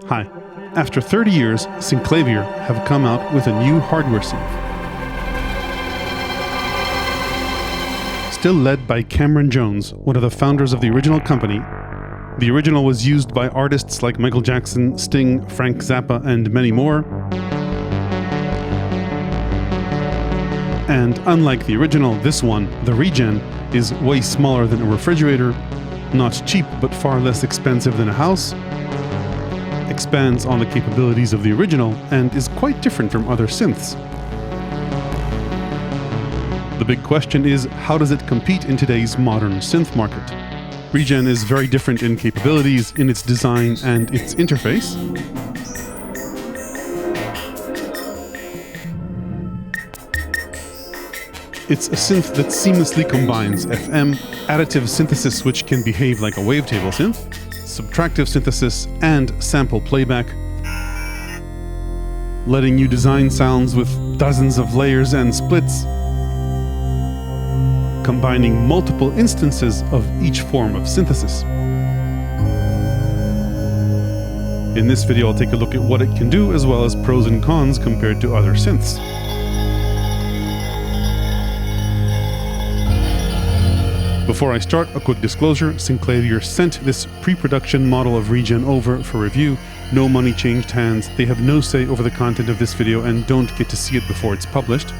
Hi. After 30 years, Synclavier have come out with a new hardware synth. Still led by Cameron Jones, one of the founders of the original company, the original was used by artists like Michael Jackson, Sting, Frank Zappa, and many more. And unlike the original, this one, the Regen, is way smaller than a refrigerator, not cheap but far less expensive than a house, expands on the capabilities of the original, and is quite different from other synths. The big question is, how does it compete in today's modern synth market? Regen is very different in capabilities, in its design, and its interface. It's a synth that seamlessly combines FM, additive synthesis, which can behave like a wavetable synth, subtractive synthesis, and sample playback, letting you design sounds with dozens of layers and splits, combining multiple instances of each form of synthesis. In this video, I'll take a look at what it can do, as well as pros and cons compared to other synths. Before I start, a quick disclosure: Synclavier sent this pre-production model of Regen over for review. No money changed hands. They have no say over the content of this video and don't get to see it before it's published.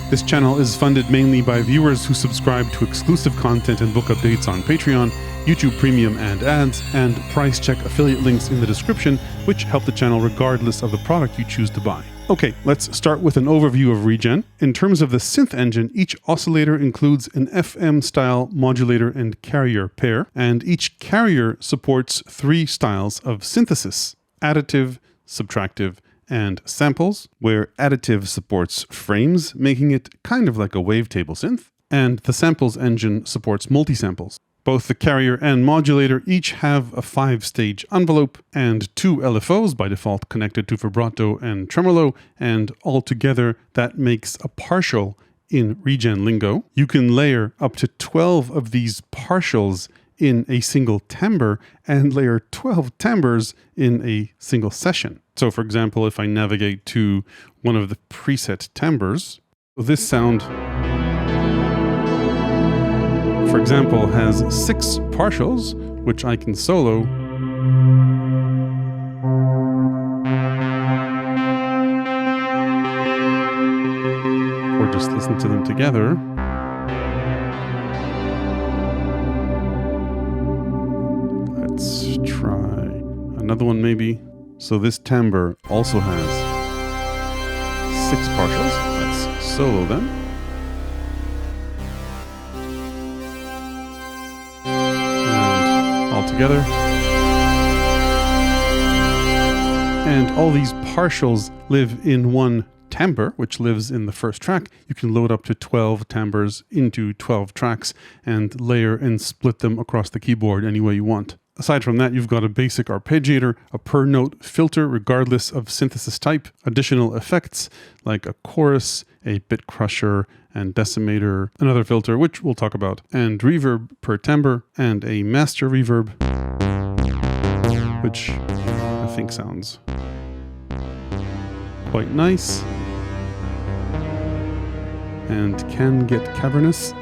This channel is funded mainly by viewers who subscribe to exclusive content and book updates on Patreon, YouTube Premium and ads, and price check affiliate links in the description, which help the channel regardless of the product you choose to buy. Okay, let's start with an overview of Regen. In terms of the synth engine, each oscillator includes an FM-style modulator and carrier pair, and each carrier supports 3 styles of synthesis: additive, subtractive, and samples, where additive supports frames, making it kind of like a wavetable synth, and the samples engine supports multisamples. Both the carrier and modulator each have a 5-stage envelope and 2 LFOs by default connected to vibrato and tremolo, and altogether that makes a partial in Regen lingo. You can layer up to 12 of these partials in a single timbre and layer 12 timbres in a single session. So for example, if I navigate to one of the preset timbres, this sound, for example, has 6 partials, which I can solo. Or just listen to them together. Let's try another one maybe. So this timbre also has 6 partials. Let's solo them. And all together. And all these partials live in one timbre, which lives in the first track. You can load up to 12 timbres into 12 tracks and layer and split them across the keyboard any way you want. Aside from that, you've got a basic arpeggiator, a per-note filter regardless of synthesis type, additional effects like a chorus, a bit crusher, and decimator, another filter, which we'll talk about, and reverb per timbre, and a master reverb, which I think sounds quite nice and can get cavernous.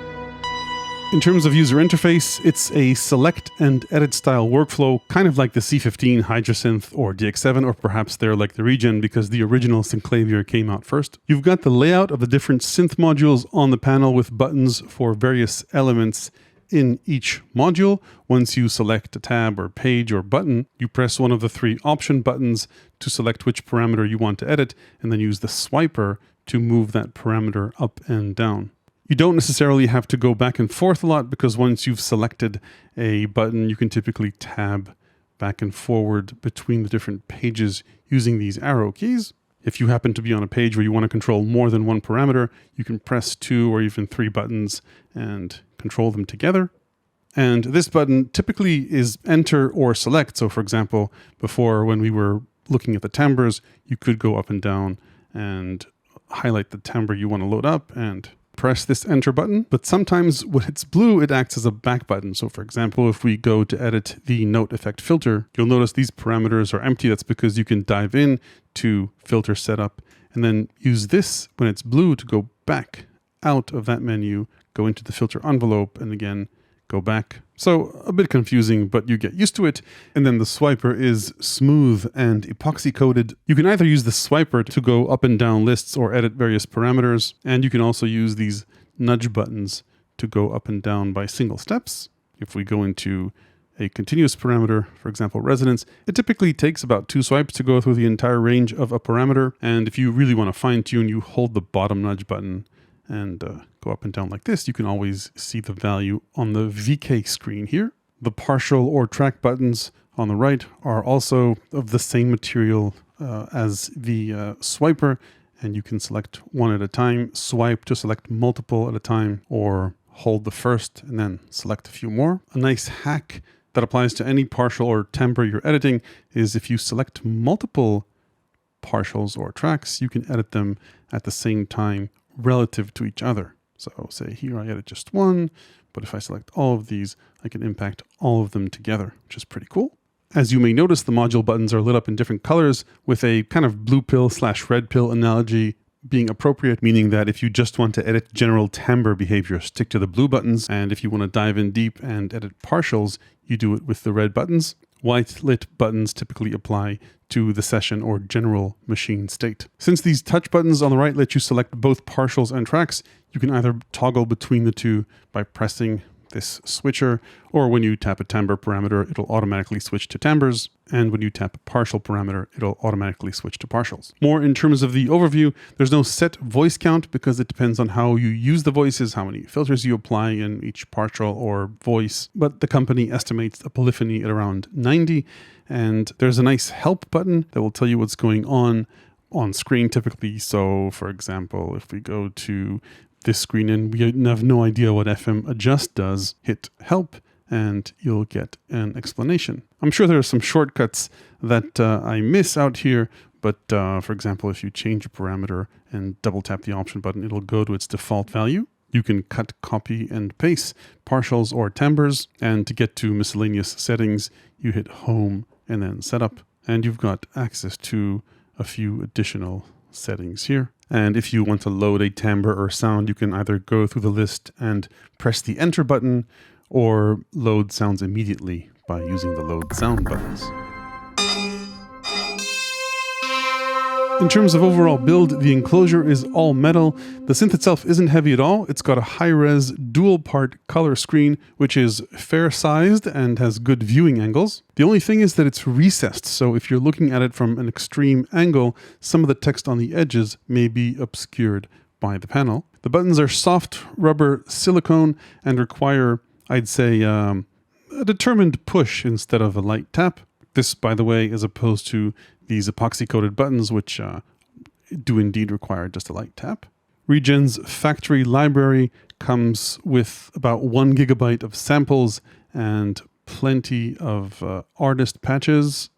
In terms of user interface, it's a select and edit style workflow, kind of like the C15 Hydrasynth or DX7, or perhaps they're like the Regen because the original Synclavier came out first. You've got the layout of the different synth modules on the panel with buttons for various elements in each module. Once you select a tab or page or button, you press one of the 3 option buttons to select which parameter you want to edit, and then use the swiper to move that parameter up and down. You don't necessarily have to go back and forth a lot, because once you've selected a button, you can typically tab back and forward between the different pages using these arrow keys. If you happen to be on a page where you want to control more than one parameter, you can press 2 or even 3 buttons and control them together. And this button typically is enter or select. So for example, before when we were looking at the timbres, you could go up and down and highlight the timbre you want to load up and press this enter button, but sometimes when it's blue, it acts as a back button. So for example, if we go to edit the note effect filter, you'll notice these parameters are empty. That's because you can dive in to filter setup and then use this when it's blue to go back out of that menu, go into the filter envelope, and again, go back. So a bit confusing, but you get used to it. And then the swiper is smooth and epoxy coated. You can either use the swiper to go up and down lists or edit various parameters. And you can also use these nudge buttons to go up and down by single steps. If we go into a continuous parameter, for example, resonance, it typically takes about 2 swipes to go through the entire range of a parameter. And if you really want to fine tune, you hold the bottom nudge button and go up and down like this. You can always see the value on the VK screen here. The partial or track buttons on the right are also of the same material as the swiper, and you can select one at a time, swipe to select multiple at a time, or hold the first and then select a few more. A nice hack that applies to any partial or timbre you're editing is if you select multiple partials or tracks, you can edit them at the same time relative to each other. So say here I edit just one, but if I select all of these, I can impact all of them together, which is pretty cool. As you may notice, the module buttons are lit up in different colors with a kind of blue pill / red pill analogy being appropriate, meaning that if you just want to edit general timbre behavior, stick to the blue buttons. And if you want to dive in deep and edit partials, you do it with the red buttons. White lit buttons typically apply to the session or general machine state. Since these touch buttons on the right let you select both partials and tracks, you can either toggle between the two by pressing this switcher, or when you tap a timbre parameter, it'll automatically switch to timbres, and when you tap a partial parameter, it'll automatically switch to partials. More in terms of the overview, there's no set voice count because it depends on how you use the voices, how many filters you apply in each partial or voice, but the company estimates a polyphony at around 90, and there's a nice help button that will tell you what's going on screen typically. So for example, if we go to this screen and we have no idea what FM adjust does, hit help and you'll get an explanation. I'm sure there are some shortcuts that I miss out here, but for example, if you change a parameter and double tap the option button, it'll go to its default value. You can cut, copy, and paste partials or timbres, and to get to miscellaneous settings, you hit home and then setup, and you've got access to a few additional settings here. And if you want to load a timbre or sound, you can either go through the list and press the enter button, or load sounds immediately by using the load sound buttons. In terms of overall build, the enclosure is all metal. The synth itself isn't heavy at all. It's got a high-res dual-part color screen, which is fair-sized and has good viewing angles. The only thing is that it's recessed, so if you're looking at it from an extreme angle, some of the text on the edges may be obscured by the panel. The buttons are soft rubber silicone and require, I'd say, a determined push instead of a light tap. This, by the way, as opposed to these epoxy-coated buttons, which do indeed require just a light tap. Regen's factory library comes with about 1 GB of samples and plenty of artist patches.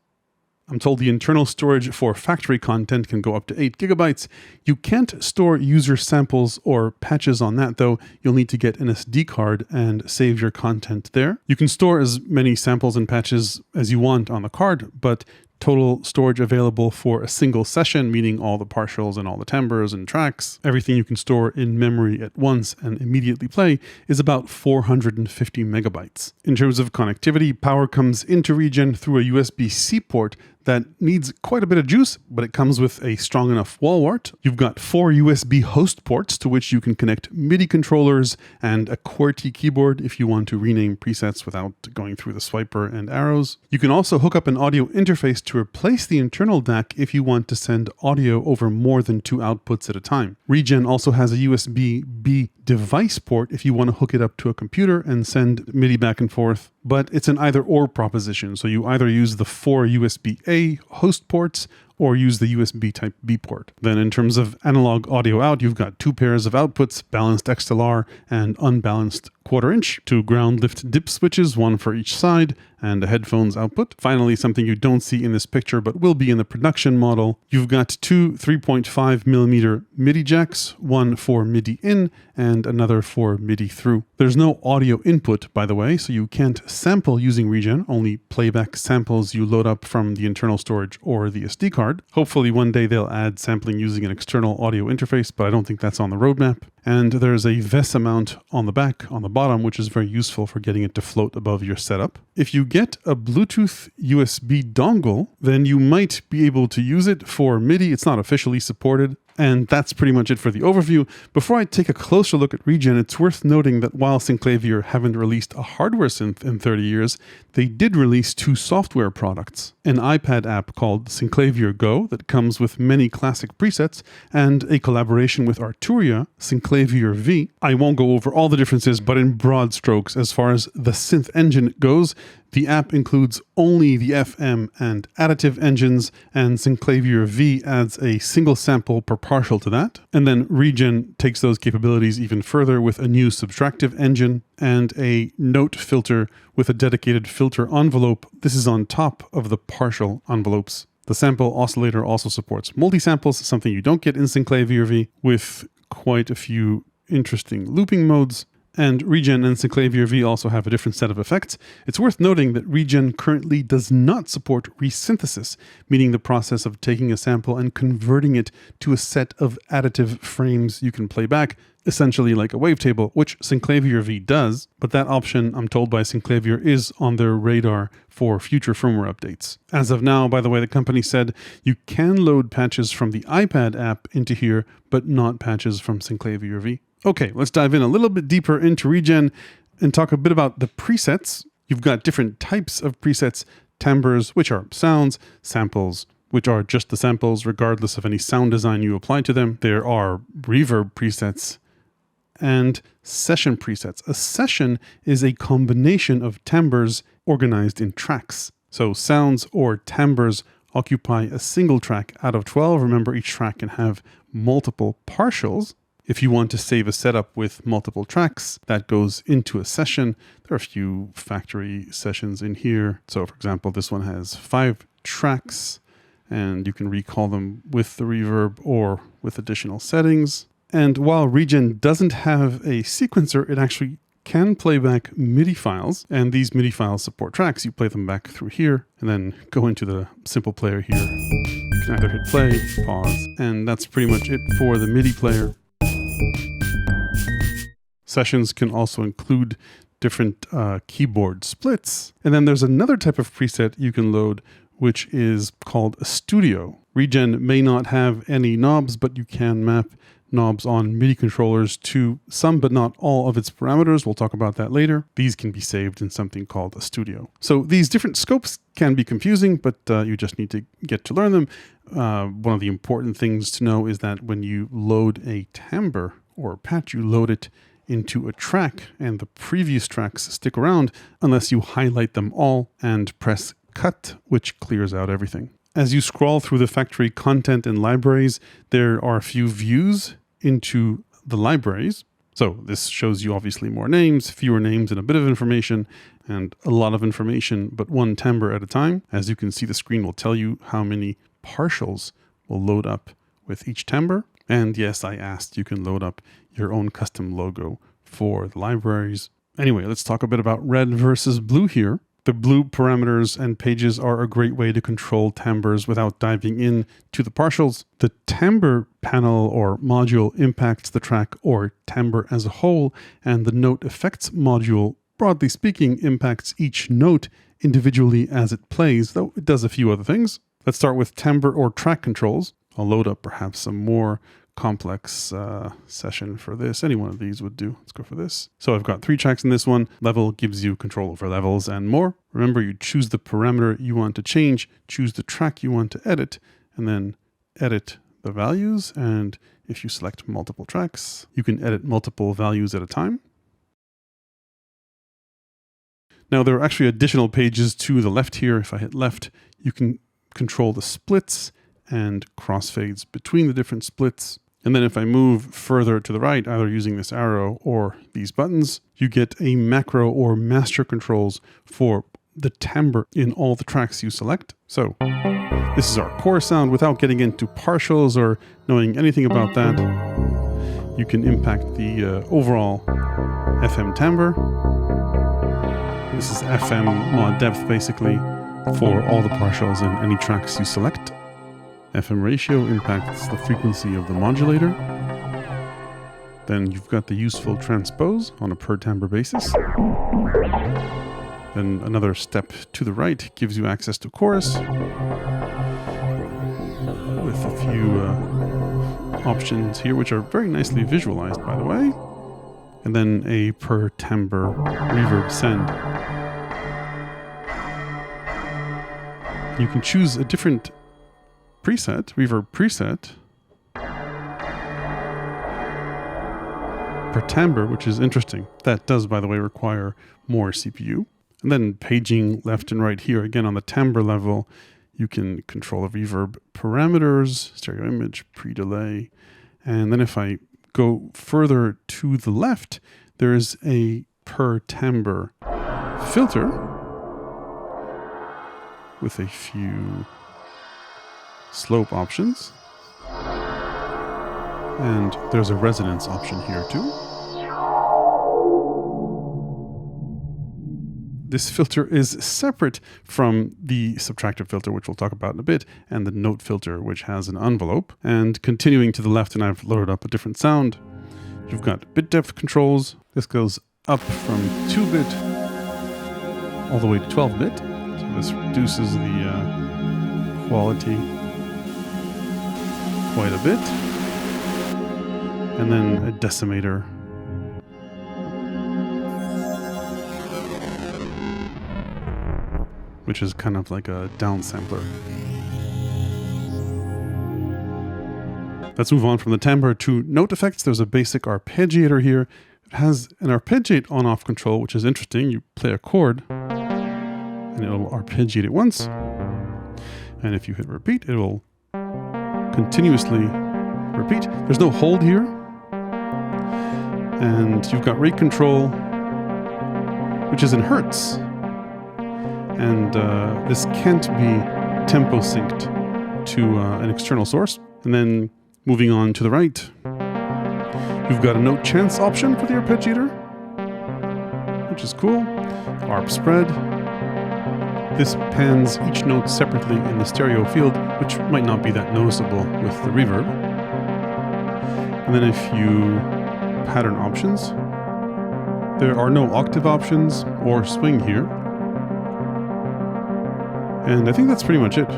I'm told the internal storage for factory content can go up to 8 GB. You can't store user samples or patches on that, though. You'll need to get an SD card and save your content there. You can store as many samples and patches as you want on the card, but total storage available for a single session, meaning all the partials and all the timbres and tracks, everything you can store in memory at once and immediately play, is about 450 megabytes. In terms of connectivity, power comes into Regen through a USB-C port that needs quite a bit of juice, but it comes with a strong enough wall wart. You've got 4 USB host ports to which you can connect MIDI controllers and a QWERTY keyboard if you want to rename presets without going through the swiper and arrows. You can also hook up an audio interface to replace the internal DAC if you want to send audio over more than 2 outputs at a time. Regen also has a USB-B device port if you want to hook it up to a computer and send MIDI back and forth, but it's an either-or proposition, so you either use the 4 USB-A host ports or use the USB Type-B port. Then in terms of analog audio out, you've got 2 pairs of outputs, balanced XLR and unbalanced 1/4 inch, 2 ground lift dip switches, 1 for each side, and a headphones output. Finally, something you don't see in this picture but will be in the production model, you've got 2 3.5mm MIDI jacks, 1 for MIDI in and another for MIDI through. There's no audio input, by the way, so you can't sample using Regen, only playback samples you load up from the internal storage or the SD card. Hopefully one day they'll add sampling using an external audio interface, but I don't think that's on the roadmap. And there's a VESA mount on the back, on the bottom, which is very useful for getting it to float above your setup. If you get a Bluetooth USB dongle, then you might be able to use it for MIDI. It's not officially supported. And that's pretty much it for the overview. Before I take a closer look at Regen, it's worth noting that while Synclavier haven't released a hardware synth in 30 years, they did release 2 software products. An iPad app called Synclavier Go that comes with many classic presets, and a collaboration with Arturia, Synclavier V. I won't go over all the differences, but in broad strokes, as far as the synth engine goes, the app includes only the FM and additive engines, and Synclavier V adds a single sample per partial to that. And then Regen takes those capabilities even further with a new Subtractive engine and a note filter with a dedicated filter envelope. This is on top of the partial envelopes. The sample oscillator also supports multisamples, something you don't get in Synclavier V, with quite a few interesting looping modes. And Regen and Synclavier V also have a different set of effects. It's worth noting that Regen currently does not support resynthesis, meaning the process of taking a sample and converting it to a set of additive frames you can play back, essentially like a wavetable, which Synclavier V does, but that option, I'm told by Synclavier, is on their radar for future firmware updates. As of now, by the way, the company said you can load patches from the iPad app into here, but not patches from Synclavier V. Okay, let's dive in a little bit deeper into Regen and talk a bit about the presets. You've got different types of presets: timbres, which are sounds; samples, which are just the samples regardless of any sound design you apply to them. There are reverb presets and session presets. A session is a combination of timbres organized in tracks. So sounds or timbres occupy a single track out of 12. Remember, each track can have multiple partials. If you want to save a setup with multiple tracks, that goes into a session. There are a few factory sessions in here. So for example, this one has 5 tracks, and you can recall them with the reverb or with additional settings. And while Regen doesn't have a sequencer, it actually can play back MIDI files, and these MIDI files support tracks. You play them back through here and then go into the simple player here. You can either hit play, pause, and that's pretty much it for the MIDI player. Sessions can also include different keyboard splits. And then there's another type of preset you can load, which is called a studio. Regen may not have any knobs, but you can map knobs on MIDI controllers to some but not all of its parameters. We'll talk about that later. These can be saved in something called a studio. So these different scopes can be confusing, but you just need to get to learn them. One of the important things to know is that when you load a timbre or a patch, you load it into a track, and the previous tracks stick around unless you highlight them all and press cut, which clears out everything. As you scroll through the factory content and libraries, there are a few views into the libraries. So this shows you obviously more names, fewer names, and a bit of information, and a lot of information, but one timbre at a time. As you can see, the screen will tell you how many partials will load up with each timbre. And yes, I asked, you can load up your own custom logo for the libraries. Anyway, let's talk a bit about red versus blue here. The blue parameters and pages are a great way to control timbres without diving in to the partials. The timbre panel or module impacts the track or timbre as a whole, and the note effects module, broadly speaking, impacts each note individually as it plays, though it does a few other things. Let's start with timbre or track controls. I'll load up perhaps some more complex session for this. Any one of these would do. Let's go for this. So I've got 3 tracks in this one. Level gives you control over levels and more. Remember, you choose the parameter you want to change, choose the track you want to edit, and then edit the values. And if you select multiple tracks, you can edit multiple values at a time. Now there are actually additional pages to the left here. If I hit left, you can control the splits and crossfades between the different splits. And then if I move further to the right, either using this arrow or these buttons, you get a macro or master controls for the timbre in all the tracks you select. So this is our core sound. Without getting into partials or knowing anything about that, you can impact the overall FM timbre. This is FM mod depth basically for all the partials in any tracks you select. FM ratio impacts the frequency of the modulator. Then you've got the useful transpose on a per timbre basis. Then another step to the right gives you access to chorus with a few options here, which are very nicely visualized, by the way. And then a per timbre reverb send. You can choose a different preset, reverb preset, per timbre, which is interesting. That does, by the way, require more CPU. And then paging left and right here, again on the timbre level, you can control the reverb parameters, stereo image, pre-delay. And then if I go further to the left, there is a per timbre filter with a few slope options. And there's a resonance option here too. This filter is separate from the subtractive filter, which we'll talk about in a bit, and the note filter, which has an envelope. And continuing to the left, and I've loaded up a different sound, you've got bit depth controls. This goes up from 2-bit all the way to 12-bit. So this reduces the quality quite a bit. And then a decimator. Which is kind of like a downsampler. Let's move on from the timbre to note effects. There's a basic arpeggiator here. It has an arpeggiate on-off control, which is interesting. You play a chord, and it'll arpeggiate it once. And if you hit repeat, it will continuously repeat. There's no hold here. And you've got rate control, which is in hertz. And this can't be tempo synced to an external source. And then moving on to the right, you've got a note chance option for the arpeggiator, which is cool. Arp spread. This pans each note separately in the stereo field, which might not be that noticeable with the reverb. And then if you pattern options, there are no octave options or swing here. And I think that's pretty much it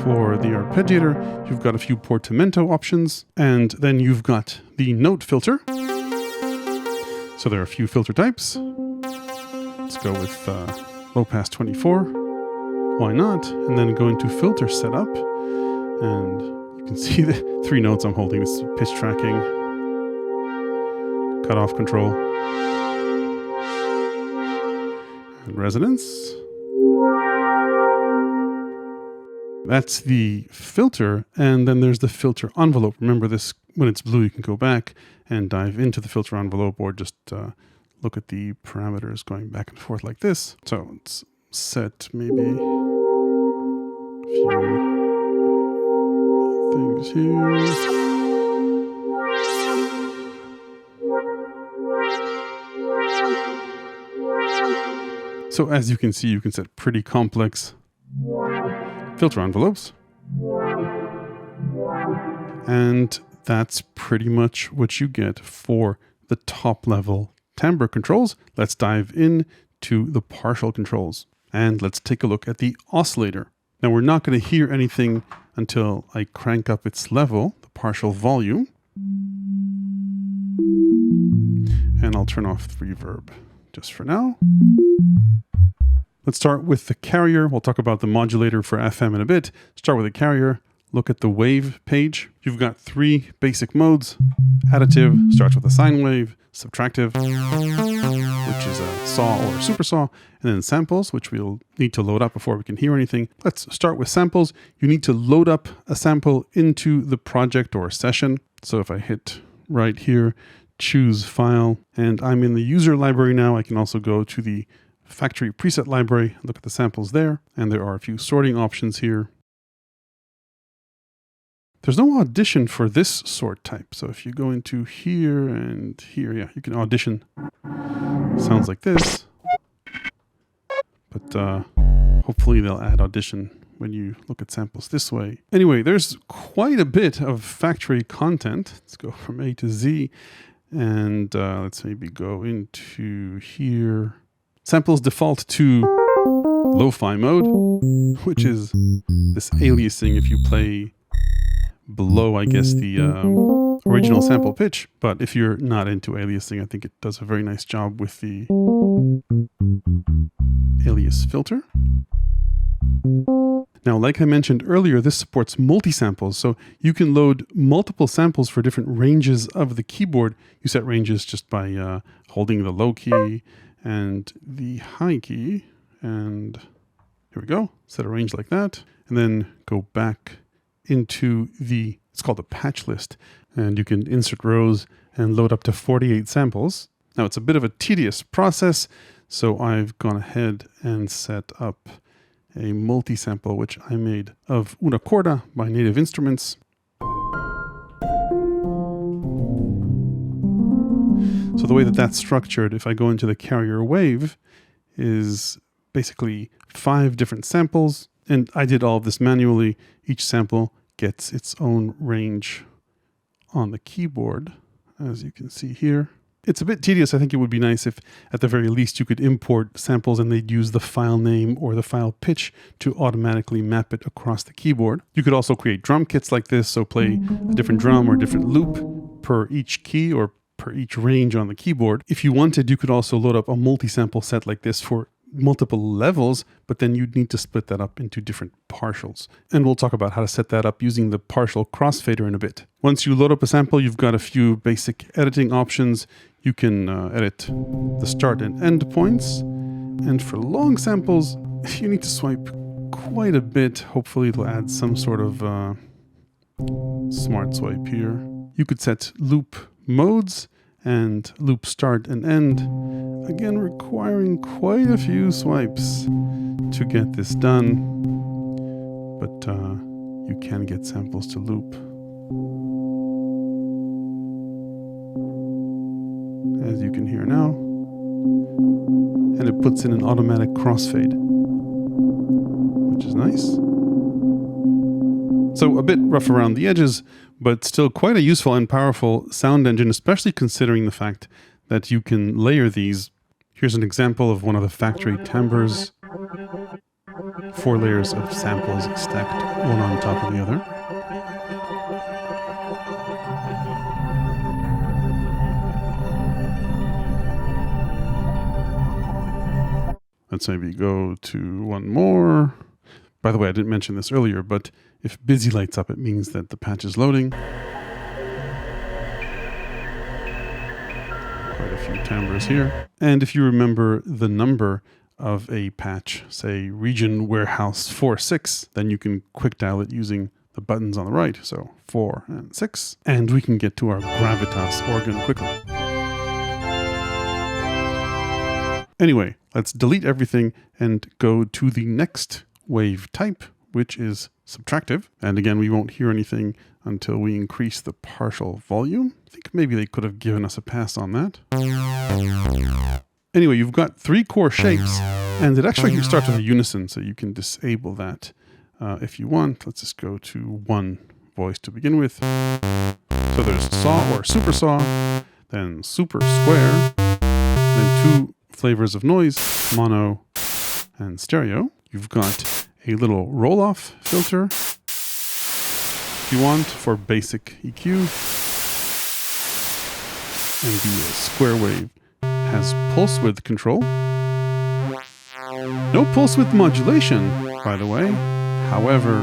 for the arpeggiator. You've got a few portamento options, and then you've got the note filter. So there are a few filter types. Let's go with low pass 24. Why not? And then go into filter setup, and you can see the 3 notes I'm holding. This is pitch tracking, cutoff control, and resonance. That's the filter, and then there's the filter envelope. Remember this, when it's blue, you can go back and dive into the filter envelope, or just look at the parameters going back and forth like this. So let's set maybe a few things here. So as you can see, you can set pretty complex filter envelopes. And that's pretty much what you get for the top level timbre controls. Let's dive in to the partial controls, and let's take a look at the oscillator. Now we're not going to hear anything until I crank up its level, the partial volume. And I'll turn off the reverb just for now. Let's start with the carrier. We'll talk about the modulator for FM in a bit. Start with the carrier. Look at the wave page. You've got 3 basic modes. Additive starts with a sine wave. Subtractive, which which is a saw or super saw, and then samples, which we'll need to load up before we can hear anything. Let's start with samples. You need to load up a sample into the project or session. So if I hit right here, choose file, and I'm in the user library now, I can also go to the factory preset library, look at the samples there, and there are a few sorting options here. There's no audition for this sort type. So if you go into here and here, yeah, you can audition. Sounds like this. But hopefully they'll add audition when you look at samples this way. Anyway, there's quite a bit of factory content. Let's go from A to Z. And let's maybe go into here. Samples default to lo-fi mode, which is this aliasing if you play below, I guess, the original sample pitch. But if you're not into aliasing, I think it does a very nice job with the alias filter. Now, like I mentioned earlier, this supports multi-samples, so you can load multiple samples for different ranges of the keyboard. You set ranges just by holding the low key and the high key, and here we go, set a range like that, and then go back into it's called the patch list, and you can insert rows and load up to 48 samples. Now it's a bit of a tedious process, so I've gone ahead and set up a multi-sample, which I made of Una Corda by Native Instruments. So the way that that's structured, if I go into the carrier wave, is basically 5 different samples. And I did all of this manually. Each sample gets its own range on the keyboard, as you can see here. It's a bit tedious. I think it would be nice if, at the very least, you could import samples and they'd use the file name or the file pitch to automatically map it across the keyboard. You could also create drum kits like this, so play a different drum or a different loop per each key or per each range on the keyboard. If you wanted, you could also load up a multi-sample set like this for multiple levels, but then you'd need to split that up into different partials. And we'll talk about how to set that up using the partial crossfader in a bit. Once you load up a sample, you've got a few basic editing options. You can edit the start and end points. And for long samples, you need to swipe quite a bit. Hopefully it'll add some sort of smart swipe here. You could set loop modes and loop start and end, again requiring quite a few swipes to get this done, but you can get samples to loop, as you can hear now, and it puts in an automatic crossfade, which is nice. So a bit rough around the edges, but still quite a useful and powerful sound engine, especially considering the fact that you can layer these. Here's an example of one of the factory timbres. 4 layers of samples stacked one on top of the other. Let's maybe go to one more. By the way, I didn't mention this earlier, but if busy lights up, it means that the patch is loading. Quite a few timbres here. And if you remember the number of a patch, say Regen Warehouse 4.6, then you can quick dial it using the buttons on the right. So 4 and 6. And we can get to our Gravitas organ quickly. Anyway, let's delete everything and go to the next wave type, which is subtractive. And again, we won't hear anything until we increase the partial volume. I think maybe they could have given us a pass on that. Anyway, you've got 3 core shapes, and it actually starts with a unison, so you can disable that if you want. Let's just go to 1 voice to begin with. So there's saw or super saw, then super square, then 2 flavors of noise, mono and stereo. You've got a little roll-off filter if you want for basic EQ. And the square wave has pulse width control. No pulse width modulation, by the way. However,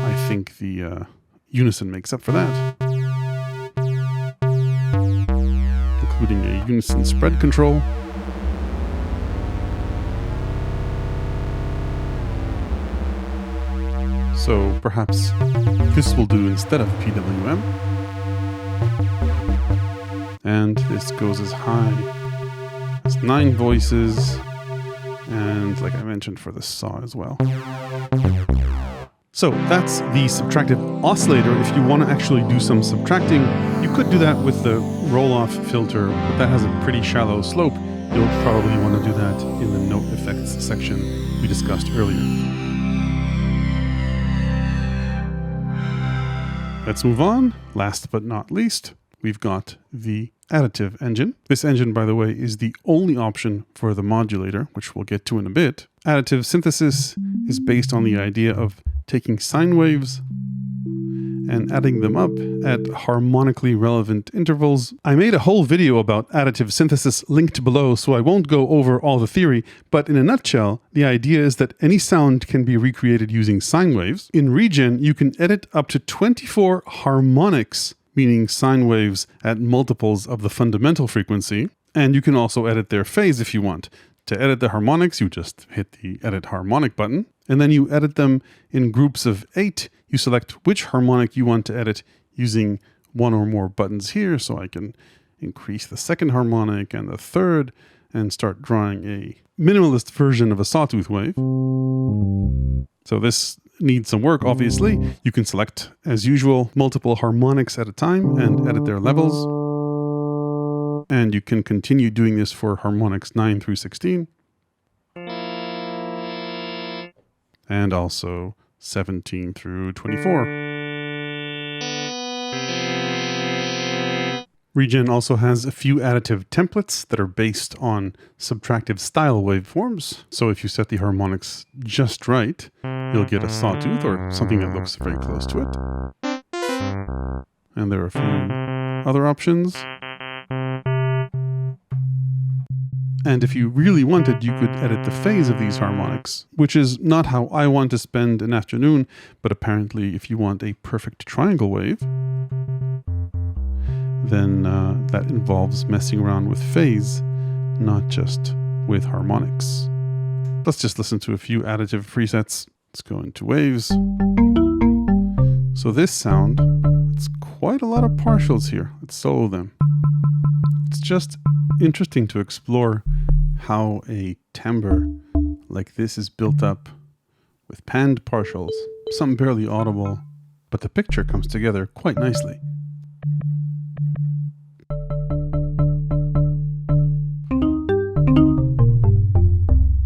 I think the unison makes up for that. Including a unison spread control. So perhaps this will do instead of PWM. And this goes as high as 9 voices, and like I mentioned, for the saw as well. So that's the subtractive oscillator. If you want to actually do some subtracting, you could do that with the roll-off filter, but that has a pretty shallow slope. You'll probably want to do that in the note effects section we discussed earlier. Let's move on. Last but not least, we've got the additive engine. This engine, by the way, is the only option for the modulator, which we'll get to in a bit. Additive synthesis is based on the idea of taking sine waves and adding them up at harmonically relevant intervals. I made a whole video about additive synthesis linked below, so I won't go over all the theory, but in a nutshell, the idea is that any sound can be recreated using sine waves. In Regen, you can edit up to 24 harmonics, meaning sine waves at multiples of the fundamental frequency, and you can also edit their phase if you want. To edit the harmonics, you just hit the Edit Harmonic button, and then you edit them in groups of 8. You select which harmonic you want to edit using one or more buttons here, so I can increase the second harmonic and the third, and start drawing a minimalist version of a sawtooth wave. So this needs some work, obviously. You can select, as usual, multiple harmonics at a time and edit their levels. And you can continue doing this for harmonics 9 through 16. And also 17 through 24. Regen also has a few additive templates that are based on subtractive style waveforms. So if you set the harmonics just right, you'll get a sawtooth or something that looks very close to it. And there are a few other options. And if you really wanted, you could edit the phase of these harmonics, which is not how I want to spend an afternoon, but apparently if you want a perfect triangle wave, then that involves messing around with phase, not just with harmonics. Let's just listen to a few additive presets. Let's go into waves. So this sound, it's quite a lot of partials here. Let's solo them. It's just interesting to explore how a timbre like this is built up with panned partials, some barely audible, but the picture comes together quite nicely.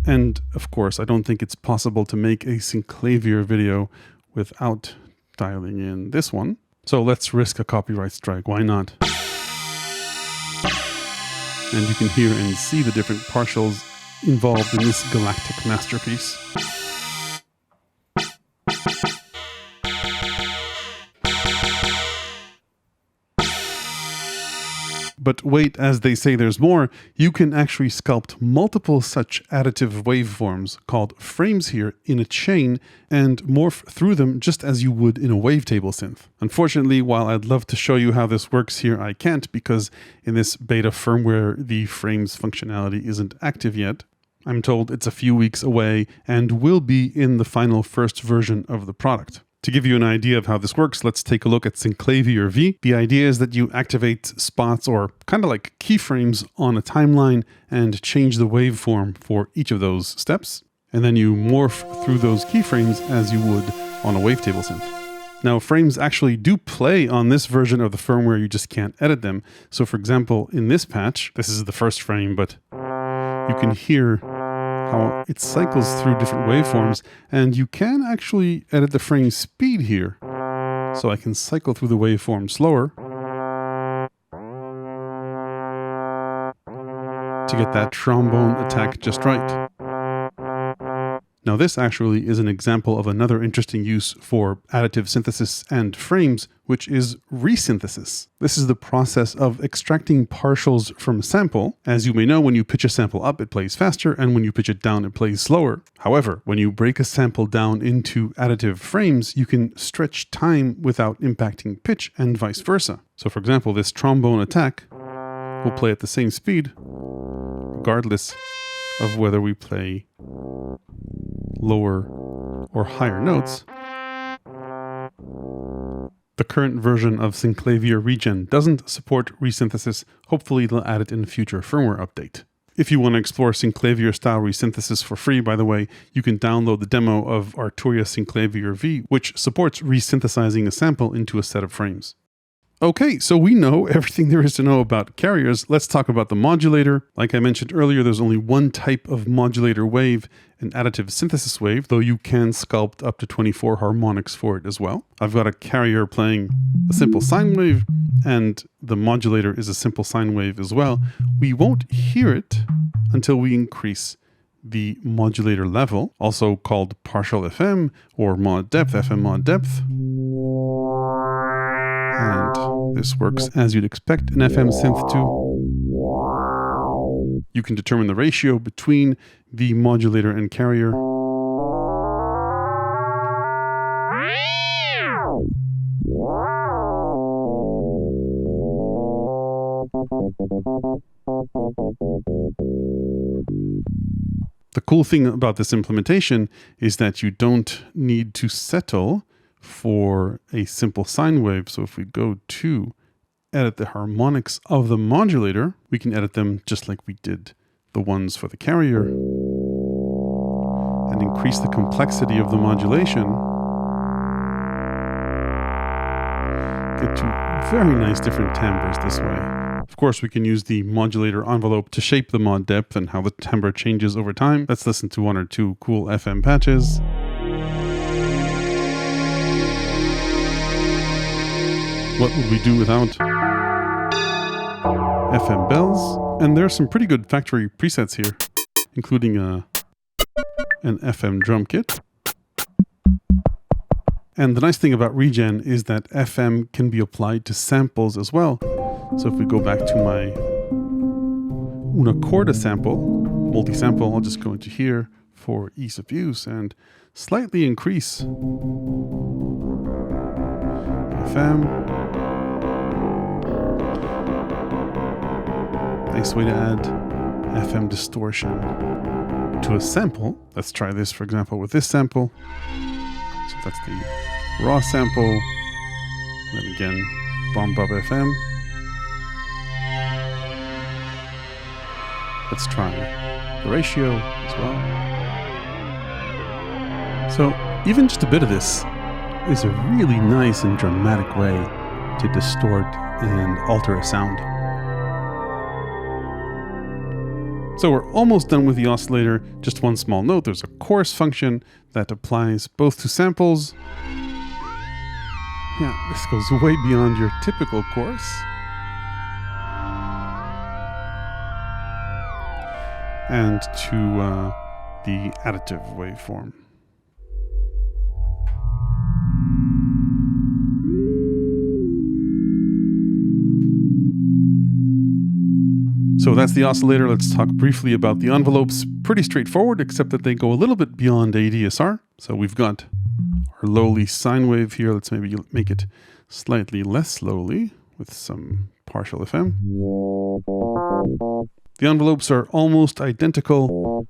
And of course, I don't think it's possible to make a Synclavier video without dialing in this one. So let's risk a copyright strike, why not? And you can hear and see the different partials involved in this galactic masterpiece. But wait, as they say there's more, you can actually sculpt multiple such additive waveforms called frames here in a chain and morph through them just as you would in a wavetable synth. Unfortunately, while I'd love to show you how this works here, I can't because in this beta firmware, the frames functionality isn't active yet. I'm told it's a few weeks away and will be in the final first version of the product. To give you an idea of how this works, let's take a look at Synclavier V. The idea is that you activate spots or kind of like keyframes on a timeline and change the waveform for each of those steps. And then you morph through those keyframes as you would on a wavetable synth. Now, frames actually do play on this version of the firmware, you just can't edit them. So for example, in this patch, this is the first frame, but you can hear how it cycles through different waveforms, and you can actually edit the frame speed here. So I can cycle through the waveform slower to get that trombone attack just right. Now this actually is an example of another interesting use for additive synthesis and frames, which is resynthesis. This is the process of extracting partials from a sample. As you may know, when you pitch a sample up, it plays faster, and when you pitch it down, it plays slower. However, when you break a sample down into additive frames, you can stretch time without impacting pitch and vice versa. So for example, this trombone attack will play at the same speed, regardless of whether we play lower or higher notes. The current version of Synclavier Regen doesn't support resynthesis. Hopefully they'll add it in a future firmware update. If you want to explore Synclavier style resynthesis for free, by the way, you can download the demo of Arturia Synclavier V, which supports resynthesizing a sample into a set of frames. Okay, so we know everything there is to know about carriers. Let's talk about the modulator. Like I mentioned earlier, there's only one type of modulator wave, an additive synthesis wave, though you can sculpt up to 24 harmonics for it as well. I've got a carrier playing a simple sine wave, and the modulator is a simple sine wave as well. We won't hear it until we increase the modulator level, also called partial FM or mod depth, FM mod depth. And this works as you'd expect an FM synth to. You can determine the ratio between the modulator and carrier. The cool thing about this implementation is that you don't need to settle for a simple sine wave. So if we go to edit the harmonics of the modulator, we can edit them just like we did the ones for the carrier and increase the complexity of the modulation. Get to very nice different timbres this way. Of course, we can use the modulator envelope to shape the mod depth and how the timbre changes over time. Let's listen to one or two cool FM patches. What would we do without FM bells? And there are some pretty good factory presets here, including an FM drum kit. And the nice thing about Regen is that FM can be applied to samples as well. So if we go back to my una corda sample, multi-sample, I'll just go into here for ease of use and slightly increase FM. Nice way to add FM distortion to a sample. Let's try this, for example, with this sample. So that's the raw sample. And then again, bump up FM. Let's try the ratio as well. So even just a bit of this is a really nice and dramatic way to distort and alter a sound. So we're almost done with the oscillator. Just one small note, there's a chorus function that applies both to samples. Yeah, this goes way beyond your typical chorus. And to the additive waveform. So that's the oscillator. Let's talk briefly about the envelopes. Pretty straightforward, except that they go a little bit beyond ADSR. So we've got our lowly sine wave here. Let's maybe make it slightly less slowly with some partial FM. The envelopes are almost identical.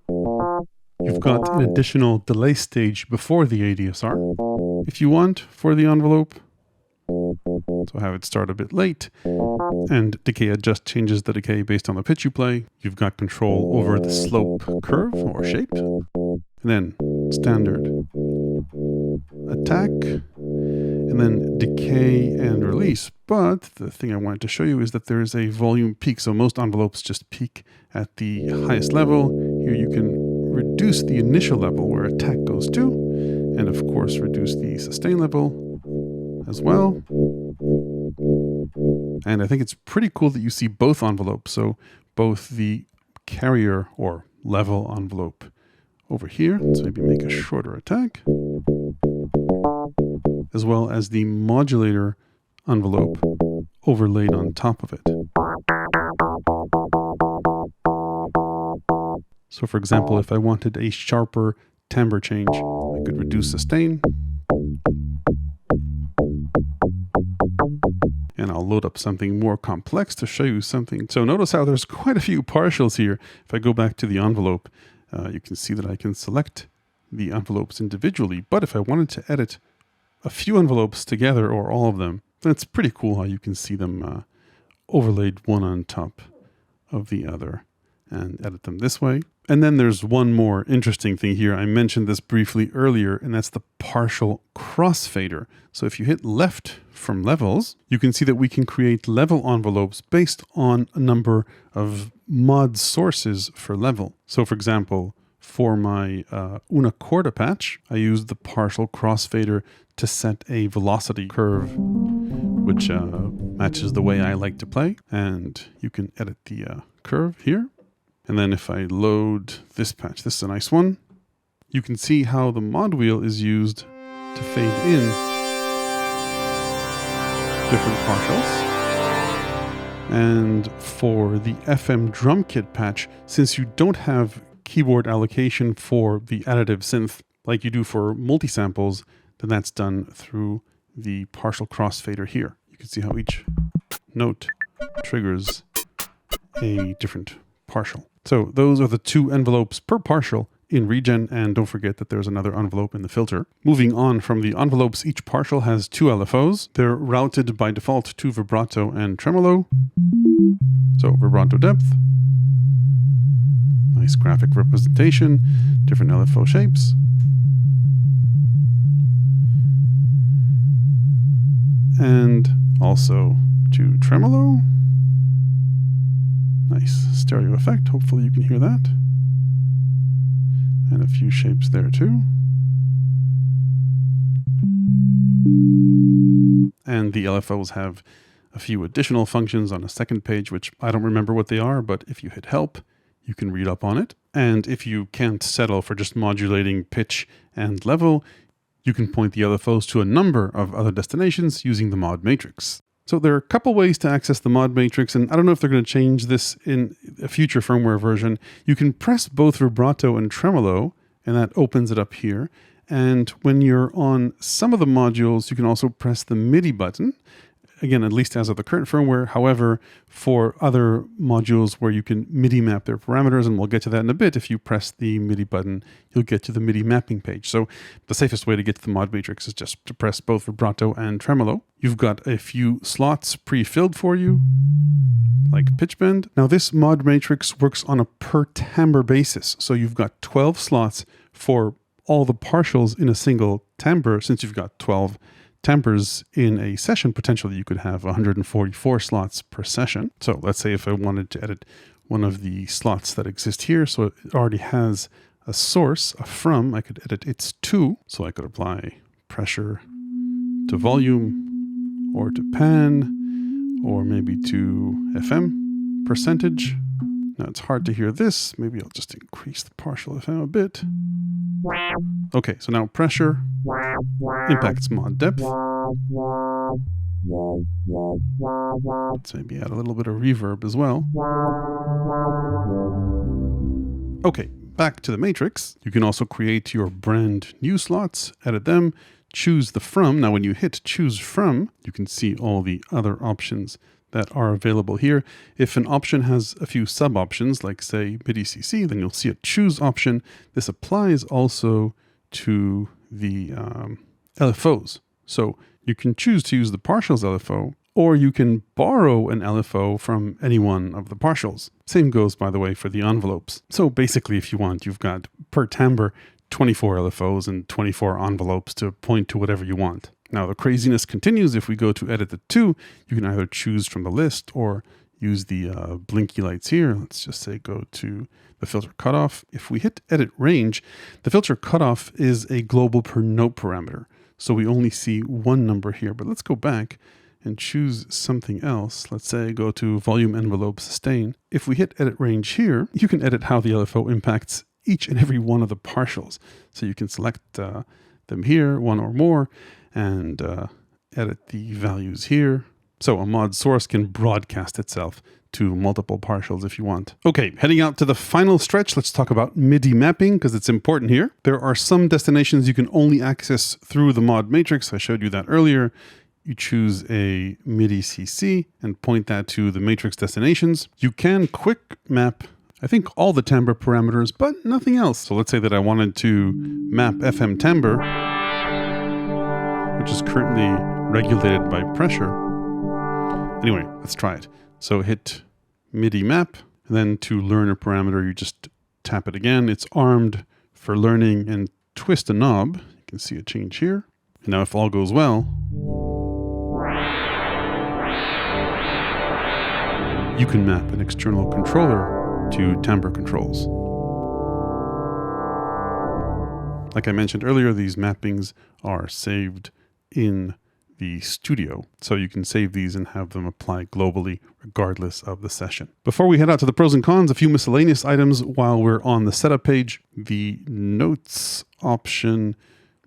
You've got an additional delay stage before the ADSR if you want for the envelope. So have it start a bit late, and decay adjust changes the decay based on the pitch you play. You've got control over the slope curve or shape, and then standard attack, and then decay and release. But the thing I wanted to show you is that there is a volume peak. So most envelopes just peak at the highest level. Here you can reduce the initial level where attack goes to, and of course reduce the sustain level as well. And I think it's pretty cool that you see both envelopes. So both the carrier or level envelope over here, let's maybe make a shorter attack, as well as the modulator envelope overlaid on top of it. So for example, if I wanted a sharper timbre change, I could reduce sustain. And I'll load up something more complex to show you something. So notice how there's quite a few partials here. If I go back to the envelope, you can see that I can select the envelopes individually. But if I wanted to edit a few envelopes together or all of them, then it's pretty cool how you can see them overlaid one on top of the other and edit them this way. And then there's one more interesting thing here. I mentioned this briefly earlier, and that's the partial crossfader. So if you hit left from levels, you can see that we can create level envelopes based on a number of mod sources for level. So for example, for my una corda patch, I used the partial crossfader to set a velocity curve, which matches the way I like to play. And you can edit the curve here. And then if I load this patch, this is a nice one, you can see how the mod wheel is used to fade in different partials. And for the FM drum kit patch, since you don't have keyboard allocation for the additive synth like you do for multisamples, then that's done through the partial crossfader here. You can see how each note triggers a different partial. So those are the 2 envelopes per partial in Regen, and don't forget that there's another envelope in the filter. Moving on from the envelopes, each partial has 2 LFOs. They're routed by default to vibrato and tremolo. So vibrato depth, nice graphic representation, different LFO shapes. And also to tremolo. Nice stereo effect. Hopefully you can hear that. And a few shapes there too. And the LFOs have a few additional functions on a second page, which I don't remember what they are, but if you hit help, you can read up on it. And if you can't settle for just modulating pitch and level, you can point the LFOs to a number of other destinations using the mod matrix. So there are a couple ways to access the mod matrix, and I don't know if they're going to change this in a future firmware version. You can press both vibrato and tremolo, and that opens it up here. And when you're on some of the modules, you can also press the MIDI button. Again, at least as of the current firmware. However, for other modules where you can MIDI map their parameters, and we'll get to that in a bit, if you press the MIDI button, you'll get to the MIDI mapping page. So the safest way to get to the mod matrix is just to press both vibrato and tremolo. You've got a few slots pre-filled for you, like pitch bend. Now this mod matrix works on a per timbre basis. So you've got 12 slots for all the partials in a single timbre. Since you've got 12 timbres in a session, potentially you could have 144 slots per session. So let's say if I wanted to edit one of the slots that exist here, so it already has a source, a from, I could edit its to. So I could apply pressure to volume or to pan or maybe to FM percentage. Now it's hard to hear this. Maybe I'll just increase the partial FM a bit. Okay, so now pressure impacts mod depth. Let's maybe add a little bit of reverb as well. Okay, back to the matrix. You can also create your brand new slots, edit them, choose the from. Now when you hit choose from, you can see all the other options that are available here. If an option has a few sub options, like say MIDI CC, then you'll see a choose option. This applies also to the LFOs. So you can choose to use the partials LFO, or you can borrow an LFO from any one of the partials. Same goes, by the way, for the envelopes. So basically, if you want, you've got per timbre 24 LFOs and 24 envelopes to point to whatever you want. Now the craziness continues. If we go to edit the two, you can either choose from the list or use the blinky lights here. Let's just say go to the filter cutoff. If we hit edit range, the filter cutoff is a global per note parameter. So we only see one number here, but let's go back and choose something else. Let's say go to volume envelope sustain. If we hit edit range here, you can edit how the LFO impacts each and every one of the partials. So you can select them here, one or more, and edit the values here. So a mod source can broadcast itself to multiple partials if you want. Okay, heading out to the final stretch, let's talk about MIDI mapping because it's important here. There are some destinations you can only access through the mod matrix. I showed you that earlier. You choose a MIDI CC and point that to the matrix destinations. You can quick map, I think, all the timbre parameters, but nothing else. So let's say that I wanted to map FM timbre. which is currently regulated by pressure. Anyway, let's try it. So hit MIDI map, and then to learn a parameter, you just tap it again. It's armed for learning, and twist a knob. You can see a change here. And now if all goes well, you can map an external controller to timbre controls. Like I mentioned earlier, these mappings are saved in the studio, so you can save these and have them apply globally regardless of the session. Before we head out to the pros and cons, a few miscellaneous items while we're on the setup page. The notes option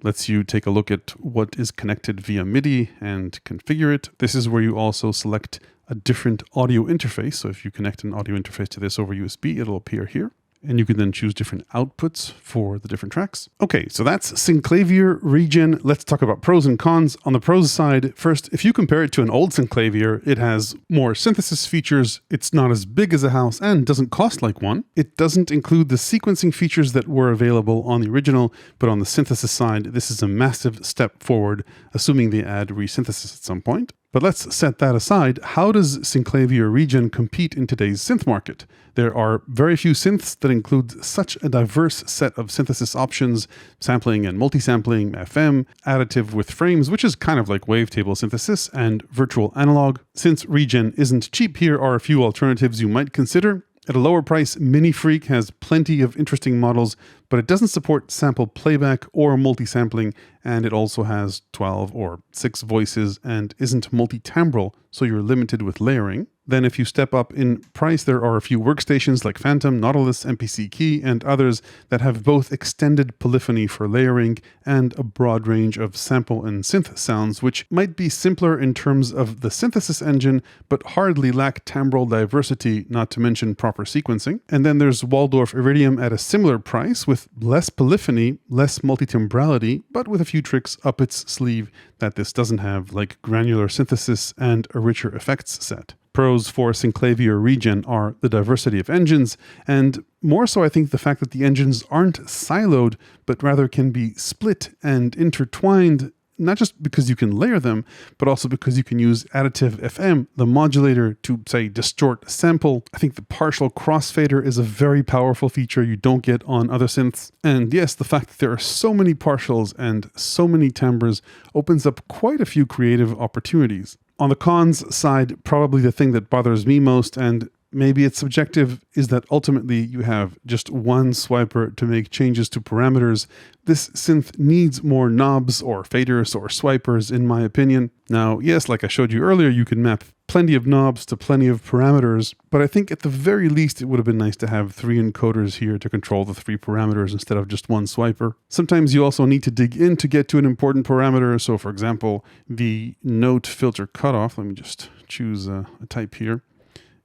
lets you take a look at what is connected via MIDI and configure it. This is where you also select a different audio interface. So if you connect an audio interface to this over USB, it'll appear here. And you can then choose different outputs for the different tracks. Okay, so that's Synclavier, Regen. Let's talk about pros and cons. On the pros side, first, if you compare it to an old Synclavier, it has more synthesis features, it's not as big as a house, and doesn't cost like one. It doesn't include the sequencing features that were available on the original, but on the synthesis side, this is a massive step forward, assuming they add resynthesis at some point. But let's set that aside. How does Synclavier Regen compete in today's synth market? There are very few synths that include such a diverse set of synthesis options, sampling and multisampling, FM, additive with frames, which is kind of like wavetable synthesis, and virtual analog. Since Regen isn't cheap, here are a few alternatives you might consider. At a lower price, MiniFreak has plenty of interesting models, but it doesn't support sample playback or multi-sampling, and it also has 12 or 6 voices and isn't multi-timbral, so you're limited with layering. Then if you step up in price, there are a few workstations like Phantom, Nautilus, MPC Key, and others that have both extended polyphony for layering and a broad range of sample and synth sounds, which might be simpler in terms of the synthesis engine, but hardly lack timbral diversity, not to mention proper sequencing. And then there's Waldorf Iridium at a similar price with less polyphony, less multitimbrality, but with a few tricks up its sleeve that this doesn't have, like granular synthesis and a richer effects set. Pros for Synclavier Regen are the diversity of engines, and more so I think the fact that the engines aren't siloed, but rather can be split and intertwined, not just because you can layer them, but also because you can use Additive FM, the modulator, to, say, distort sample. I think the partial crossfader is a very powerful feature you don't get on other synths. And yes, the fact that there are so many partials and so many timbres opens up quite a few creative opportunities. On the cons side, probably the thing that bothers me most, and maybe it's subjective, is that ultimately you have just one swiper to make changes to parameters. This synth needs more knobs or faders or swipers, in my opinion. Now, yes, like I showed you earlier, you can map plenty of knobs to plenty of parameters, but I think at the very least it would have been nice to have 3 encoders here to control the 3 parameters instead of just one swiper. Sometimes you also need to dig in to get to an important parameter. So for example, the note filter cutoff, let me just choose a type here,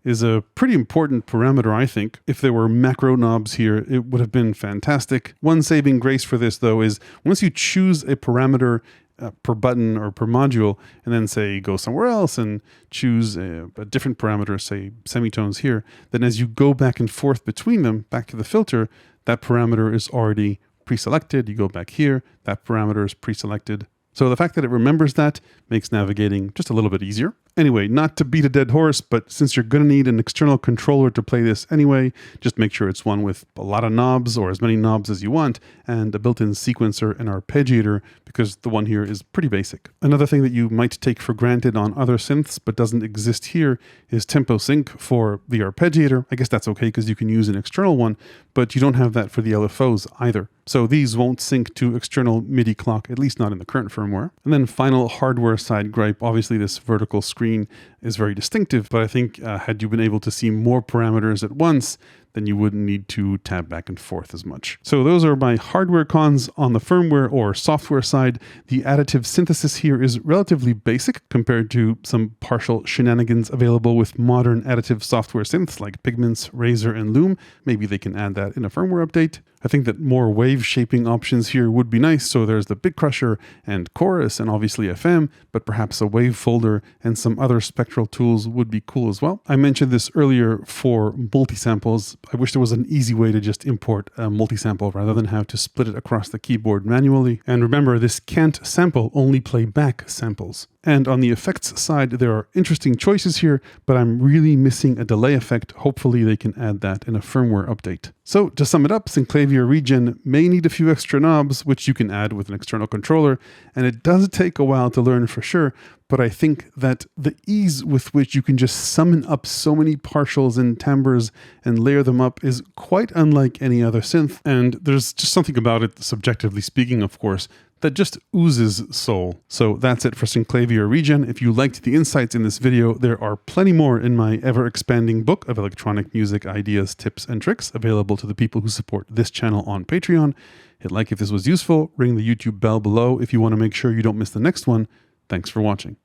is a pretty important parameter, I think. If there were macro knobs here, it would have been fantastic. One saving grace for this, though, is once you choose a parameter per button or per module, and then say go somewhere else and choose a different parameter, say semitones here, then as you go back and forth between them, back to the filter, that parameter is already pre-selected. You go back here, that parameter is pre-selected. So the fact that it remembers that makes navigating just a little bit easier. Anyway, not to beat a dead horse, but since you're going to need an external controller to play this anyway, just make sure it's one with a lot of knobs or as many knobs as you want, and a built-in sequencer and arpeggiator, because the one here is pretty basic. Another thing that you might take for granted on other synths but doesn't exist here is tempo sync for the arpeggiator. I guess that's okay because you can use an external one, but you don't have that for the LFOs either. So these won't sync to external MIDI clock, at least not in the current firmware. And then final hardware side gripe, obviously this vertical screen is very distinctive, but I think had you been able to see more parameters at once, then you wouldn't need to tab back and forth as much. So those are my hardware cons. On the firmware or software side, the additive synthesis here is relatively basic compared to some partial shenanigans available with modern additive software synths like Pigments, Razor, and Loom. Maybe they can add that in a firmware update. I think that more wave shaping options here would be nice. So there's the Big Crusher and Chorus and obviously FM, but perhaps a wave folder and some other spectral tools would be cool as well. I mentioned this earlier for multi-samples, I wish there was an easy way to just import a multisample rather than have to split it across the keyboard manually. And remember, this can't sample, only play back samples. And on the effects side, there are interesting choices here, but I'm really missing a delay effect. Hopefully they can add that in a firmware update. So to sum it up, Synclavier Regen may need a few extra knobs, which you can add with an external controller, and it does take a while to learn for sure, but I think that the ease with which you can just summon up so many partials and timbres and layer them up is quite unlike any other synth, and there's just something about it, subjectively speaking, of course, that just oozes soul. So that's it for Synclavier Regen. If you liked the insights in this video, there are plenty more in my ever-expanding book of electronic music ideas, tips, and tricks available to the people who support this channel on Patreon. Hit like if this was useful, ring the YouTube bell below if you want to make sure you don't miss the next one. Thanks for watching.